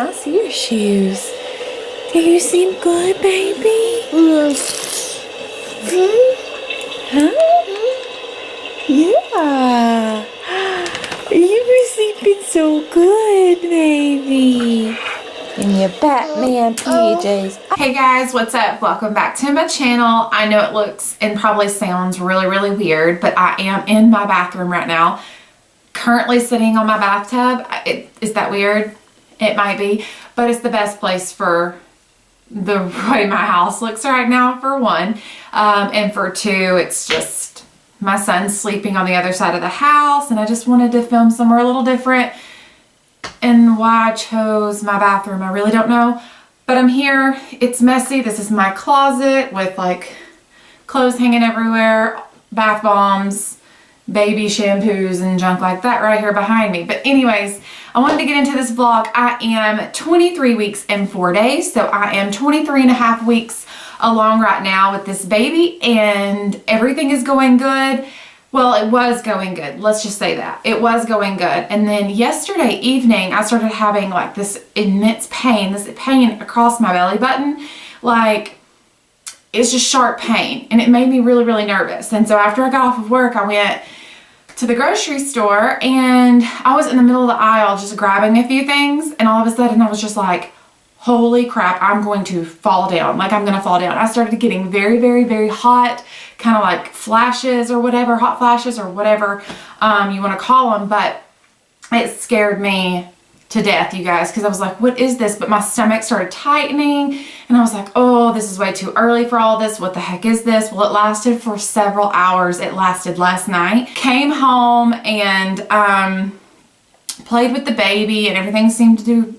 I see your shoes. Do you seem good, baby? Huh? Yeah. You were sleeping so good, baby. In your Batman PJs. Hey guys, what's up? Welcome back to my channel. I know it looks and probably sounds really weird, but I am in my bathroom right now, currently sitting on my bathtub. Is that weird? It might be, but it's the best place for the way my house looks right now, for one. And for two, it's just my son's sleeping on the other side of the house, and I just wanted to film somewhere a little different. And why I chose my bathroom, I really don't know. But I'm here. It's messy. This is my closet with like clothes hanging everywhere, bath bombs, baby shampoos and junk like that right here behind me. But anyways, I wanted to get into this vlog. I am 23 weeks and 4 days. So I am 23 and a half weeks along right now with this baby, and everything is going good. Well, it was going good. Let's just say that. It was going good. And then yesterday evening, I started having like this immense pain, across my belly button. Like, it's just sharp pain. And it made me really nervous. And so after I got off of work, I went to the grocery store, and I was in the middle of the aisle just grabbing a few things. And all of a sudden, I was just like, holy crap, I'm going to fall down. Like, I'm going to fall down. I started getting very hot, kind of like flashes or whatever, hot flashes or whatever you want to call them. But it scared me to death, you guys, because I was like, what is this? But my stomach started tightening, and I was like, oh, this is way too early for all this. What the heck is this? Well, it lasted for several hours. It lasted last night. Came home and played with the baby, and everything seemed to do,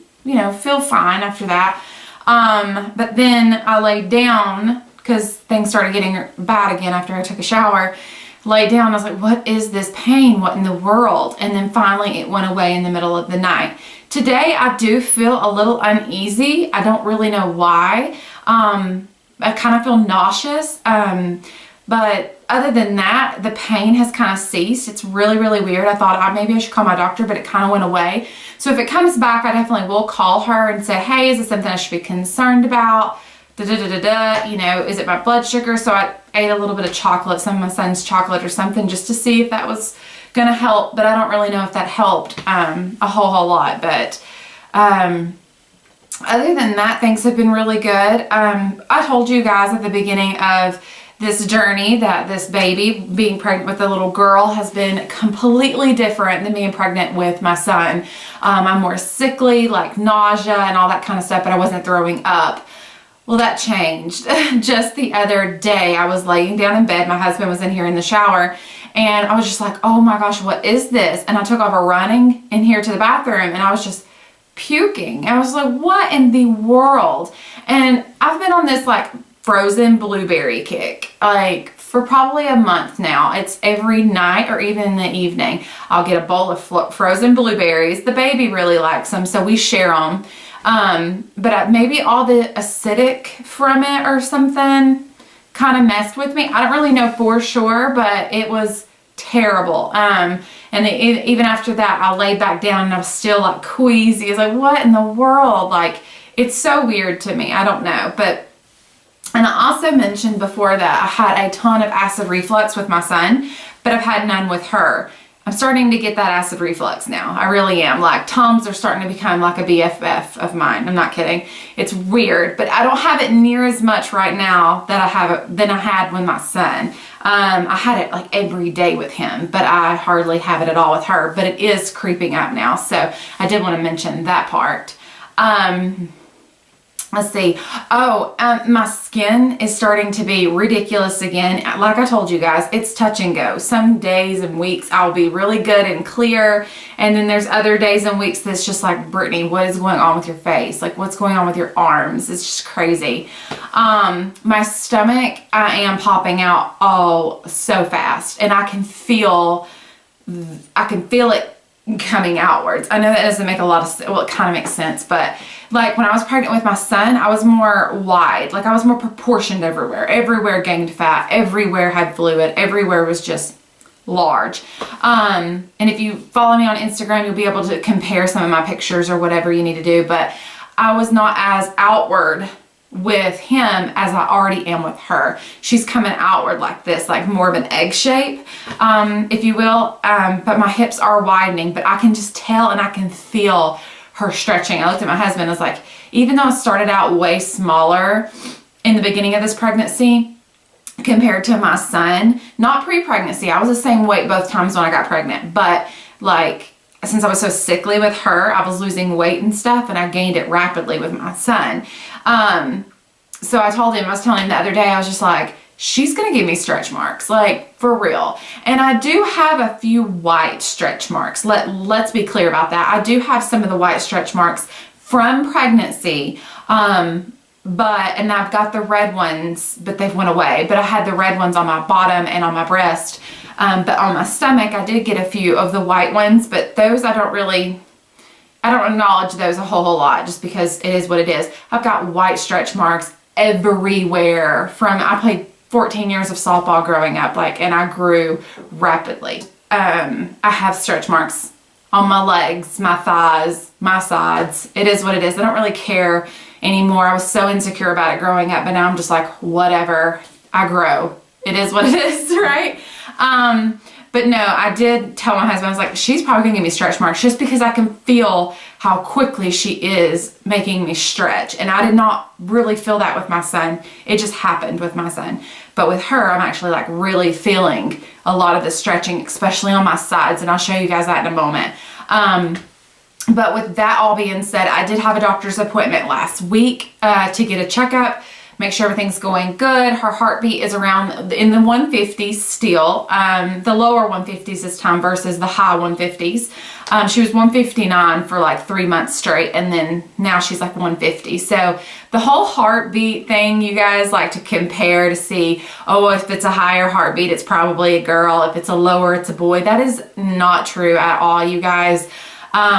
feel fine after that. But then I laid down because things started getting bad again after I took a shower. Laid down, I was like, what is this pain? What in the world? And then finally it went away in the middle of the night. Today I do feel a little uneasy. I don't really know why. I kind of feel nauseous. But other than that, the pain has kind of ceased. It's really weird. I thought maybe I should call my doctor, but it kind of went away. So if it comes back, I definitely will call her and say, hey, is this something I should be concerned about? Is it my blood sugar? So I ate a little bit of chocolate, some of my son's chocolate or something, just to see if that was going to help. But I don't really know if that helped a whole lot. But other than that, things have been really good. I told you guys at the beginning of this journey that this baby, being pregnant with a little girl, has been completely different than being pregnant with my son. I'm more sickly, like nausea and all that kind of stuff, but I wasn't throwing up. Well, that changed. Just the other day, I was laying down in bed. My husband was in here in the shower, and I was just like, oh my gosh, what is this? And I took off running in here to the bathroom, and I was just puking. I was like, what in the world? And I've been on this like frozen blueberry kick, like for probably a month now. It's every night or even in the evening. I'll get a bowl of frozen blueberries. The baby really likes them, so we share them. But maybe all the acidic from it or something kind of messed with me. I don't really know for sure, but it was terrible. And even after that, I laid back down and I was still like queasy. It's like, what in the world? Like, it's so weird to me. I don't know. And I also mentioned before that I had a ton of acid reflux with my son, but I've had none with her. I'm starting to get that acid reflux now. I really am. Like, Tums are starting to become like a BFF of mine. I'm not kidding. It's weird, but I don't have it near as much right now that I have it than I had with my son. I had it like every day with him, but I hardly have it at all with her. But it is creeping up now, so I did want to mention that part. Let's see. Oh, my skin is starting to be ridiculous again. Like I told you guys, it's touch and go. Some days and weeks I'll be really good and clear. And then there's other days and weeks that's just like, Brittany, what is going on with your face? Like, what's going on with your arms? It's just crazy. My stomach, I am popping out so fast. And I can feel it coming outwards. I know that doesn't make a lot of sense. Well, it kind of makes sense, but like when I was pregnant with my son, I was more wide. Like, I was more proportioned everywhere. Everywhere gained fat. Everywhere had fluid. Everywhere was just large. And if you follow me on Instagram, you'll be able to compare some of my pictures or whatever you need to do. But I was not as outward with him as I already am with her. She's coming outward like this, like more of an egg shape, if you will. But my hips are widening, but I can just tell and I can feel her stretching. I looked at my husband, I was like, even though I started out way smaller in the beginning of this pregnancy compared to my son, not pre-pregnancy, I was the same weight both times when I got pregnant, but like, since I was so sickly with her, I was losing weight and stuff, and I gained it rapidly with my son. So I was telling him the other day, I was just like, she's gonna give me stretch marks, like for real. And I do have a few white stretch marks. Let's be clear about that. I do have some of the white stretch marks from pregnancy, and I've got the red ones, but they've went away. But I had the red ones on my bottom and on my breast, but on my stomach, I did get a few of the white ones, but those I don't acknowledge those a whole lot just because it is what it is. I've got white stretch marks everywhere I played 14 years of softball growing up, and I grew rapidly. I have stretch marks on my legs, my thighs, my sides. It is what it is. I don't really care anymore. I was so insecure about it growing up, but now I'm just like, whatever, I grow. It is what it is, right? But no, I did tell my husband, I was like, she's probably gonna give me stretch marks just because I can feel how quickly she is making me stretch. And I did not really feel that with my son. It just happened with my son. But with her, I'm actually like really feeling a lot of the stretching, especially on my sides. And I'll show you guys that in a moment. But with that all being said, I did have a doctor's appointment last week to get a checkup. Make sure everything's going good. Her heartbeat is around in the 150s still, the lower 150s this time versus the high 150s. She was 159 for like 3 months straight, and then now she's like 150. So the whole heartbeat thing, you guys like to compare to see, oh, if it's a higher heartbeat, it's probably a girl. If it's a lower, it's a boy. That is not true at all, you guys.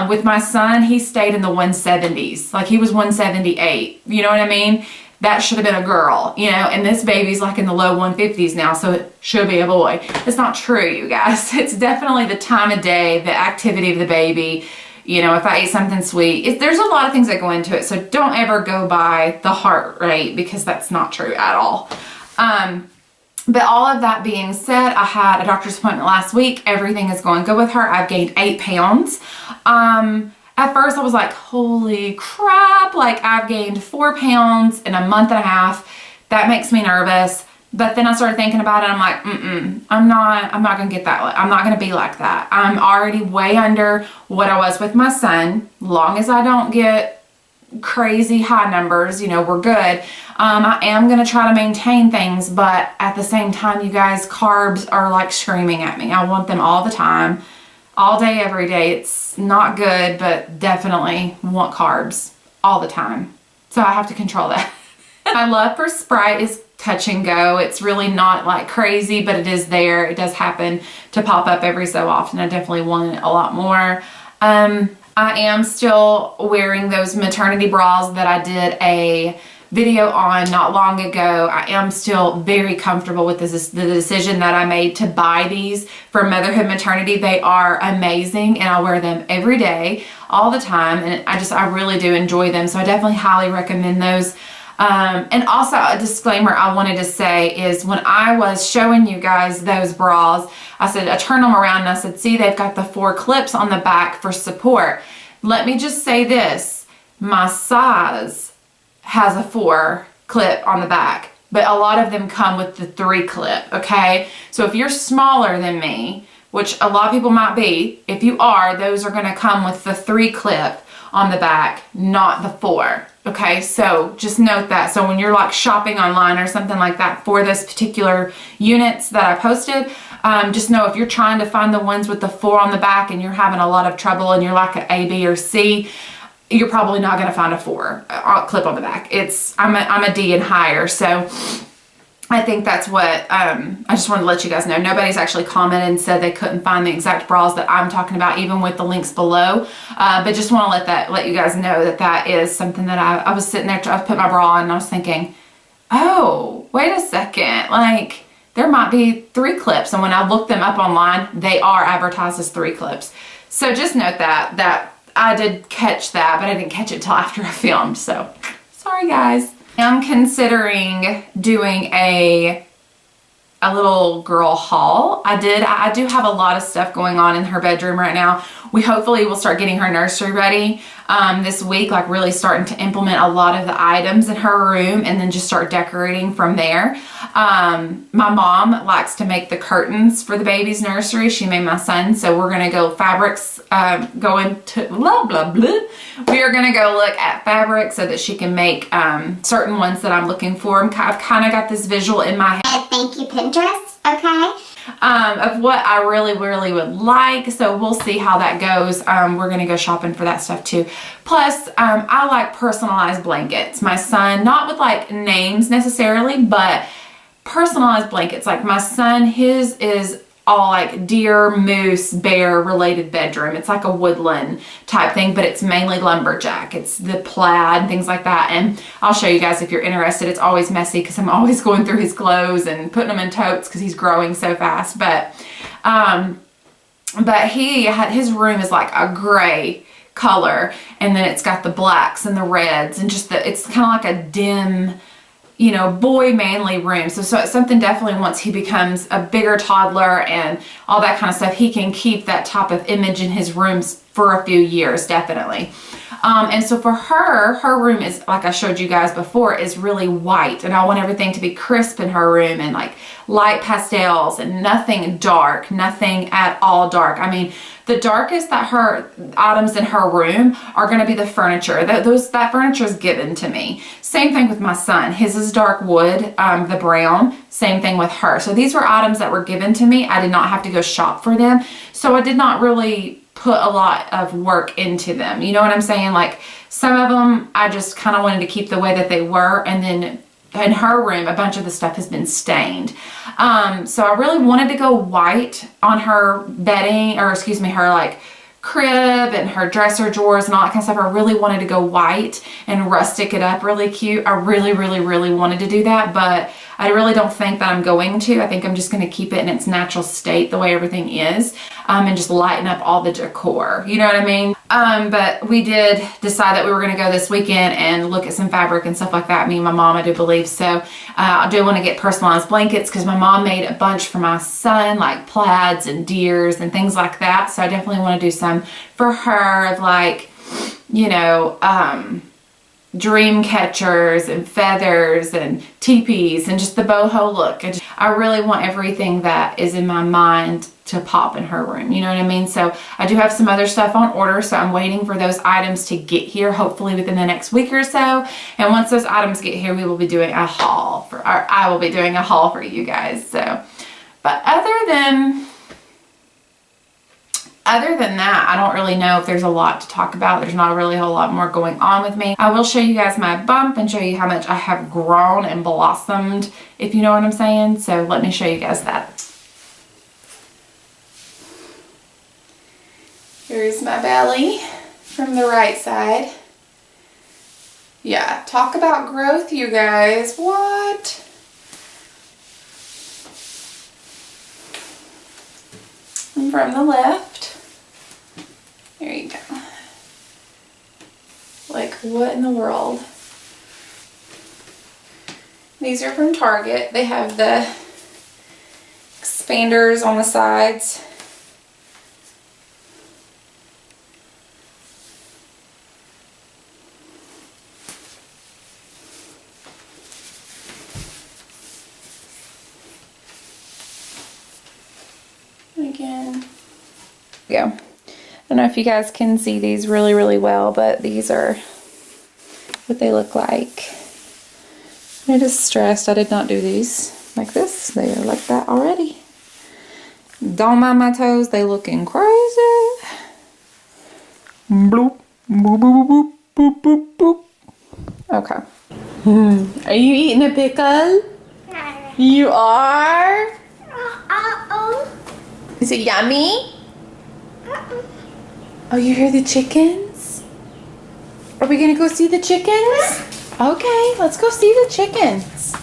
With my son, he stayed in the 170s. Like he was 178. You know what I mean? That should have been a girl, and this baby's like in the low 150s now, so it should be a boy. It's not true, you guys. It's definitely the time of day, the activity of the baby. If I ate something sweet, there's a lot of things that go into it, so don't ever go by the heart rate because that's not true at all. But all of that being said, I had a doctor's appointment last week. Everything is going good with her. I've gained 8 pounds. At first I was like, holy crap, like I've gained 4 pounds in a month and a half. That makes me nervous. But then I started thinking about it. I'm like, I'm not going to get that. I'm not going to be like that. I'm already way under what I was with my son. Long as I don't get crazy high numbers, we're good. I am going to try to maintain things, but at the same time, you guys, carbs are like screaming at me. I want them all the time. All day, every day. It's not good, but definitely want carbs all the time. So I have to control that. My love for Sprite is touch and go. It's really not like crazy, but it is there. It does happen to pop up every so often. I definitely want it a lot more. I am still wearing those maternity bras that I did a video on not long ago. I am still very comfortable with this, the decision that I made to buy these for motherhood maternity. They are amazing and I wear them every day, all the time, and I really do enjoy them, so I definitely highly recommend those. And also a disclaimer I wanted to say is when I was showing you guys those bras, I turned them around and I said, see, they've got the 4 clips on the back for support. Let me just say this, my size has a 4 clip on the back, but a lot of them come with the 3 clip, okay? So if you're smaller than me, which a lot of people might be, if you are, those are gonna come with the 3 clip on the back, not the 4, okay? So just note that. So when you're like shopping online or something like that for those particular units that I posted, just know if you're trying to find the ones with the 4 on the back and you're having a lot of trouble and you're like an A, B, or C, you're probably not going to find a 4 clip on the back. I'm a D and higher, so I think that's what, I just wanted to let you guys know. Nobody's actually commented and said they couldn't find the exact bras that I'm talking about, even with the links below. But just want to let you guys know that is something that I was sitting there, I put my bra on and I was thinking, oh, wait a second, like there might be 3 clips. And when I look them up online, they are advertised as 3 clips. So just note that I did catch that, but I didn't catch it till after I filmed. So sorry guys. I'm considering doing a little girl haul. I do have a lot of stuff going on in her bedroom right now. We hopefully will start getting her nursery ready this week, like really starting to implement a lot of the items in her room and then just start decorating from there. My mom likes to make the curtains for the baby's nursery. She made my son, so we're gonna go fabrics, going to blah, blah, blah. We are gonna go look at fabric so that she can make certain ones that I'm looking for. I've kind of got this visual in my head. Thank you, Pinterest. Okay. Of what I really would like, so we'll see how that goes. We're gonna go shopping for that stuff too. Plus, I like personalized blankets. My son, not with like names necessarily, but personalized blankets. Like my son, his is all like deer, moose, bear related bedroom. It's like a woodland type thing, but it's mainly lumberjack. It's the plaid, things like that. And I'll show you guys if you're interested. It's always messy because I'm always going through his clothes and putting them in totes because he's growing so fast. But his room is like a gray color, and then it's got the blacks and the reds and just it's kind of like a dim, you know, boy manly room. So it's something definitely once he becomes a bigger toddler and all that kind of stuff, he can keep that type of image in his rooms for a few years, definitely. And so for her room is, like I showed you guys before, is really white, and I want everything to be crisp in her room and like light pastels and nothing dark, nothing at all dark. I mean, the darkest that her items in her room are going to be the furniture. That furniture is given to me. Same thing with my son. His is dark wood, the brown. Same thing with her. So these were items that were given to me. I did not have to go shop for them. So I did not really put a lot of work into them. You know what I'm saying? Like some of them, I just kind of wanted to keep the way that they were. And then in her room, a bunch of the stuff has been stained. So I really wanted to go white on her bedding, or excuse me, her like crib and her dresser drawers and all that kind of stuff. I really wanted to go white and rustic it up really cute. I really wanted to do that, but I really don't think that I'm going to. I think I'm just going to keep it in its natural state, the way everything is, and just lighten up all the decor. You know what I mean? But we did decide that we were going to go this weekend and look at some fabric and stuff like that. Me and my mom, I do believe. So I do want to get personalized blankets because my mom made a bunch for my son, like plaids and deers and things like that. So I definitely want to do some for her of like, you know, dream catchers and feathers and teepees and just the boho look. I really want everything that is in my mind to pop in her room. You know what I mean? So I do have some other stuff on order, so I'm waiting for those items to get here, hopefully within the next week or so. And once those items get here, we will be doing a haul I will be doing a haul for you guys. So, but other than that, I don't really know if there's a lot to talk about. There's not really a whole lot more going on with me. I will show you guys my bump and show you how much I have grown and blossomed, if you know what I'm saying. So let me show you guys that. Here's my belly from the right side. Yeah, talk about growth, you guys. What? And from the left. There you go. Like, what in the world? These are from Target. They have the expanders on the sides. Again. Go. I don't know if you guys can see these really well, but these are what they look like. I'm just stressed I did not do these like this. They are like that already. Don't mind my toes, they looking crazy. Bloop, boop, boop, boop, boop, boop, boop. Okay. Are you eating a pickle? You are? Is it yummy? Oh, you hear the chickens? Are we gonna go see the chickens? Okay, let's go see the chickens.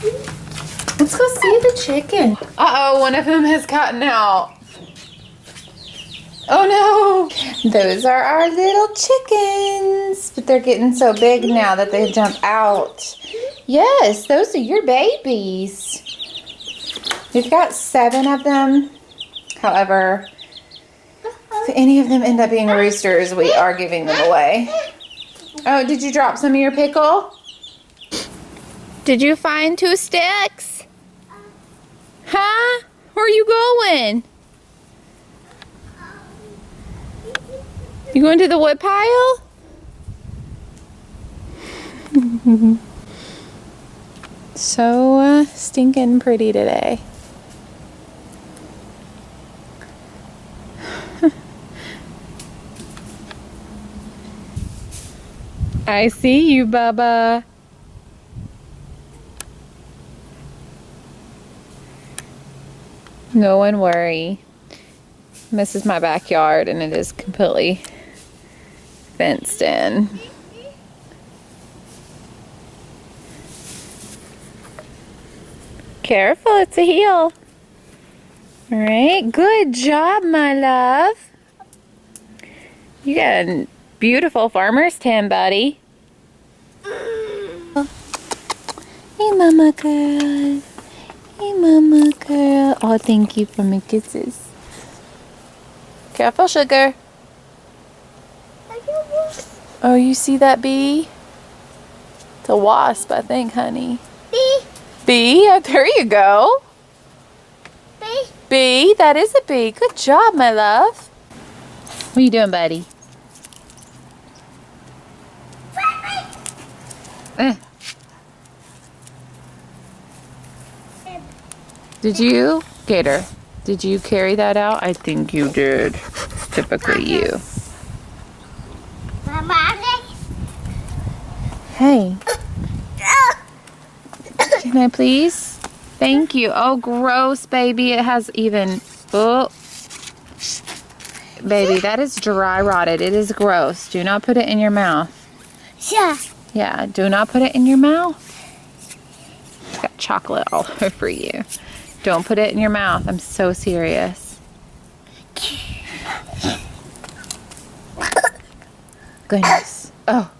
Let's go see the chicken. Uh-oh, one of them has gotten out. Oh no! Those are our little chickens. But they're getting so big now that they jump out. Yes, those are your babies. We've got 7 of them. However, if any of them end up being roosters, we are giving them away. Oh, did you drop some of your pickle? Did you find 2 sticks? Huh? Where are you going? You going to the wood pile? So stinking pretty today. I see you, Bubba. No one worry. This is my backyard and it is completely fenced in. Careful, it's a heel. All right, good job, my love. You got a beautiful farmer's tan, buddy. Hey, mama girl. Hey, mama girl. Oh, thank you for my kisses. Careful, sugar. Oh, you see that bee? It's a wasp, I think, honey. Bee. Bee? Oh, there you go. Bee. Bee, that is a bee. Good job, my love. What are you doing, buddy? Did you, Gator? Did you carry that out? I think you did. Typically you. Hey. Can I please? Thank you. Oh, gross, baby. It has even... Oh. Baby, that is dry rotted. It is gross. Do not put it in your mouth. Yeah. Yeah, do not put it in your mouth. It's got chocolate all over you. Don't put it in your mouth. I'm so serious. Goodness. Oh.